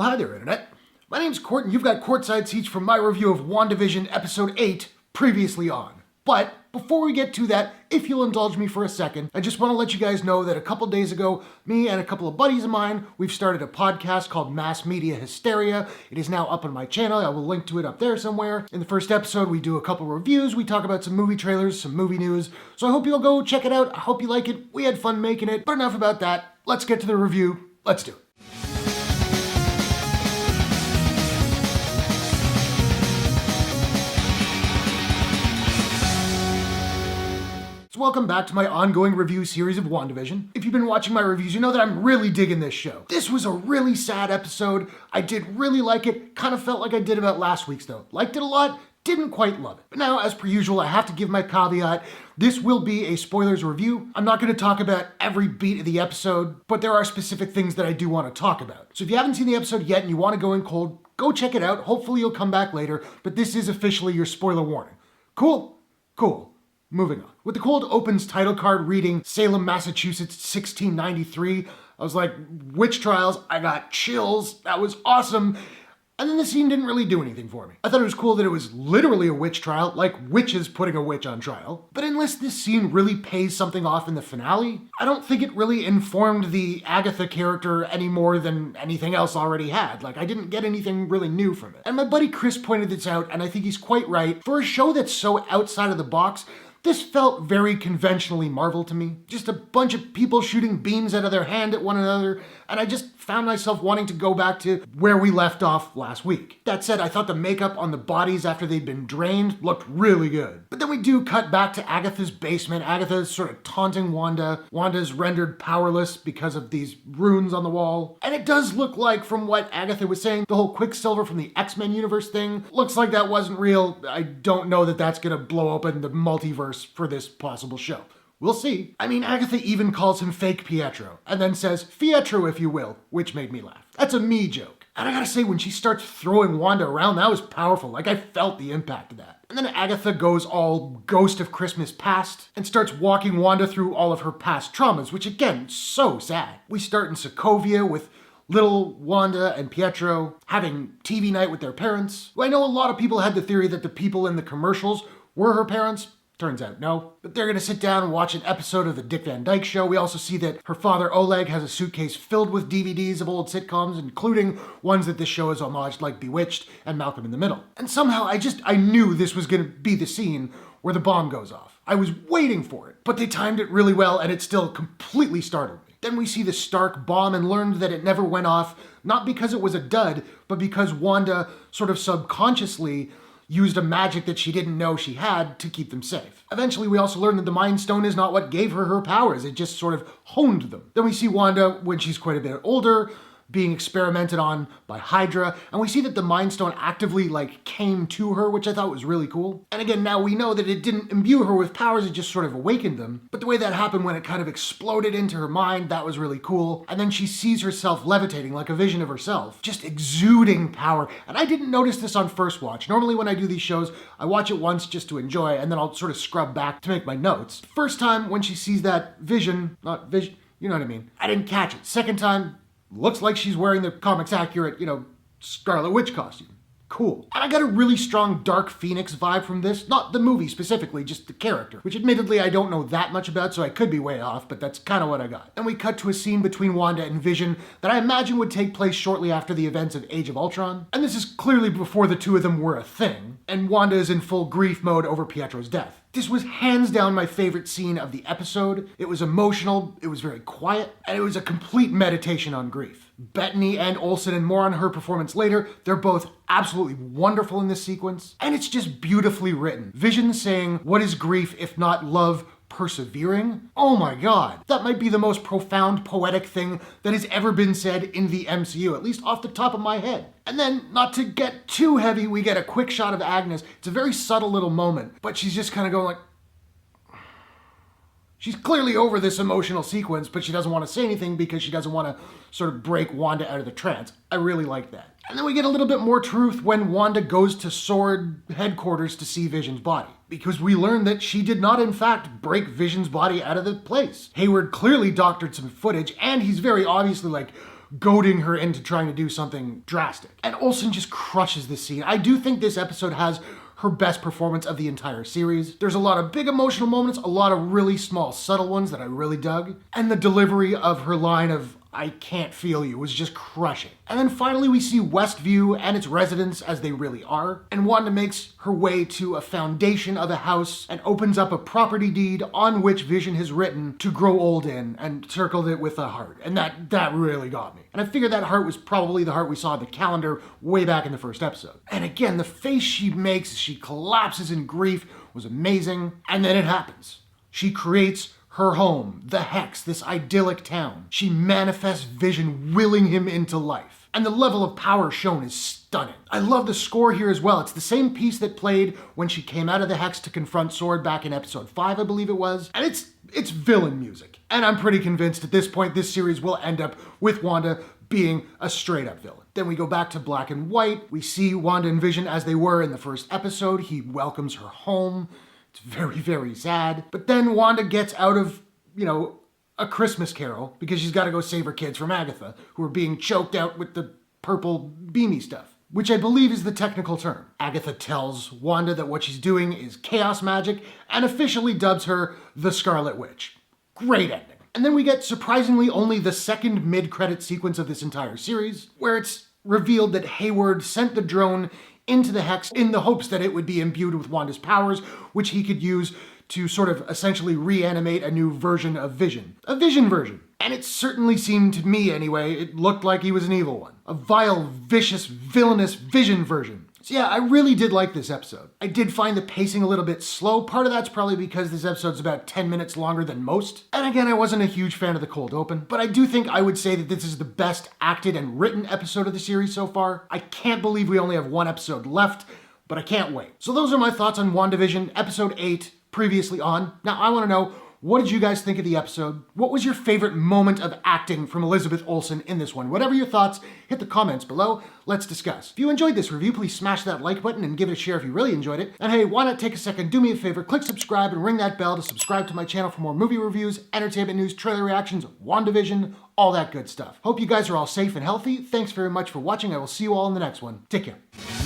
Hi there, Internet. My name's Court, and you've got courtside seats for my review of WandaVision Episode 8, previously on. But before we get to that, if you'll indulge me for a second, I just want to let you guys know that a couple days ago, me and a couple of buddies of mine, we've started a podcast called Mass Media Hysteria. It is now up on my channel. I will link to it up there somewhere. In the first episode, we do a couple reviews. We talk about some movie trailers, some movie news. So I hope you'll go check it out. I hope you like it. We had fun making it. But enough about that. Let's get to the review. Let's do it. Welcome back to my ongoing review series of WandaVision. If you've been watching my reviews, you know that I'm really digging this show. This was a really sad episode. I did really like it. Kind of felt like I did about last week's though. Liked it a lot, didn't quite love it. But now, as per usual, I have to give my caveat. This will be a spoilers review. I'm not going to talk about every beat of the episode, but there are specific things that I do want to talk about. So if you haven't seen the episode yet and you want to go in cold, go check it out. Hopefully you'll come back later, but this is officially your spoiler warning. Cool? Cool. Moving on. With the cold opens title card reading Salem, Massachusetts, 1693, I was like, witch trials, I got chills, that was awesome. And then the scene didn't really do anything for me. I thought it was cool that it was literally a witch trial, like witches putting a witch on trial. But unless this scene really pays something off in the finale, I don't think it really informed the Agatha character any more than anything else already had. Like, I didn't get anything really new from it. And my buddy Chris pointed this out, and I think he's quite right. For a show that's so outside of the box, this felt very conventionally Marvel to me. Just a bunch of people shooting beams out of their hand at one another, and I just found myself wanting to go back to where we left off last week. That said, I thought the makeup on the bodies after they'd been drained looked really good. But then we do cut back to Agatha's basement. Agatha's sort of taunting Wanda. Wanda's rendered powerless because of these runes on the wall. And it does look like, from what Agatha was saying, the whole Quicksilver from the X-Men universe thing, looks like that wasn't real. I don't know that that's gonna blow open the multiverse for this possible show. We'll see. I mean, Agatha even calls him fake Pietro, and then says, Fietro if you will, which made me laugh. That's a me joke. And I gotta say, when she starts throwing Wanda around, that was powerful. Like, I felt the impact of that. And then Agatha goes all Ghost of Christmas Past and starts walking Wanda through all of her past traumas, which again, so sad. We start in Sokovia with little Wanda and Pietro having TV night with their parents. I know a lot of people had the theory that the people in the commercials were her parents. Turns out no. But they're gonna sit down and watch an episode of the Dick Van Dyke Show. We also see that her father Oleg has a suitcase filled with DVDs of old sitcoms, including ones that this show is homaged, like Bewitched and Malcolm in the Middle. And somehow I knew this was gonna be the scene where the bomb goes off. I was waiting for it, but they timed it really well and it still completely startled me. Then we see the Stark bomb and learned that it never went off, not because it was a dud, but because Wanda sort of subconsciously used a magic that she didn't know she had to keep them safe. Eventually, we also learn that the Mind Stone is not what gave her her powers, it just sort of honed them. Then we see Wanda, when she's quite a bit older, being experimented on by Hydra, and we see that the Mind Stone actively came to her, which I thought was really cool. And again, now we know that it didn't imbue her with powers, it just sort of awakened them. But the way that happened when it kind of exploded into her mind, that was really cool. And then she sees herself levitating, like a vision of herself, just exuding power. And I didn't notice this on first watch. Normally when I do these shows, I watch it once just to enjoy, and then I'll sort of scrub back to make my notes. First time when she sees that vision, not vision, you know what I mean, I didn't catch it. Second time, looks like she's wearing the comics accurate, Scarlet Witch costume. Cool. And I got a really strong Dark Phoenix vibe from this. Not the movie specifically, just the character, which admittedly I don't know that much about, so I could be way off, but that's kind of what I got. And we cut to a scene between Wanda and Vision that I imagine would take place shortly after the events of Age of Ultron. And this is clearly before the two of them were a thing. And Wanda is in full grief mode over Pietro's death. This was hands down my favorite scene of the episode. It was emotional, it was very quiet, and it was a complete meditation on grief. Bettany and Olsen, and more on her performance later, they're both absolutely wonderful in this sequence, and it's just beautifully written. Vision saying, what is grief if not love persevering? Oh my god, that might be the most profound poetic thing that has ever been said in the MCU, at least off the top of my head. And then, not to get too heavy, we get a quick shot of Agnes. It's a very subtle little moment, but she's just kind of going like, she's clearly over this emotional sequence, but she doesn't want to say anything because she doesn't want to sort of break Wanda out of the trance. I really like that. And then we get a little bit more truth when Wanda goes to SWORD headquarters to see Vision's body, because we learn that she did not in fact break Vision's body out of the place. Hayward clearly doctored some footage, and he's very obviously goading her into trying to do something drastic. And Olsen just crushes this scene. I do think this episode has her best performance of the entire series. There's a lot of big emotional moments, a lot of really small, subtle ones that I really dug. And the delivery of her line of, "I can't feel you," was just crushing. And then finally we see Westview and its residents as they really are. And Wanda makes her way to a foundation of a house and opens up a property deed on which Vision has written to grow old in and circled it with a heart. And that really got me. And I figured that heart was probably the heart we saw in the calendar way back in the first episode. And again, the face she makes as she collapses in grief was amazing. And then it happens. She creates her home, the Hex, this idyllic town. She manifests Vision, willing him into life. And the level of power shown is stunning. I love the score here as well. It's the same piece that played when she came out of the Hex to confront Sword back in episode 5, I believe it was. And it's villain music. And I'm pretty convinced at this point this series will end up with Wanda being a straight up villain. Then we go back to black and white. We see Wanda and Vision as they were in the first episode. He welcomes her home. It's very, very sad. But then Wanda gets out of, A Christmas Carol because she's got to go save her kids from Agatha, who are being choked out with the purple beamy stuff, which I believe is the technical term. Agatha tells Wanda that what she's doing is chaos magic and officially dubs her the Scarlet Witch. Great ending. And then we get surprisingly only the second mid-credit sequence of this entire series, where it's revealed that Hayward sent the drone into the Hex in the hopes that it would be imbued with Wanda's powers, which he could use to sort of essentially reanimate a new version of Vision. A Vision version. And it certainly seemed to me anyway, it looked like he was an evil one. A vile, vicious, villainous Vision version. So yeah, I really did like this episode. I did find the pacing a little bit slow. Part of that's probably because this episode's about 10 minutes longer than most. And again, I wasn't a huge fan of the cold open, but I do think I would say that this is the best acted and written episode of the series so far. I can't believe we only have one episode left, but I can't wait. So those are my thoughts on WandaVision, episode 8, previously on. Now I want to know, what did you guys think of the episode? What was your favorite moment of acting from Elizabeth Olsen in this one? Whatever your thoughts, hit the comments below. Let's discuss. If you enjoyed this review, please smash that like button and give it a share if you really enjoyed it. And hey, why not take a second, do me a favor, click subscribe and ring that bell to subscribe to my channel for more movie reviews, entertainment news, trailer reactions, WandaVision, all that good stuff. Hope you guys are all safe and healthy. Thanks very much for watching. I will see you all in the next one. Take care.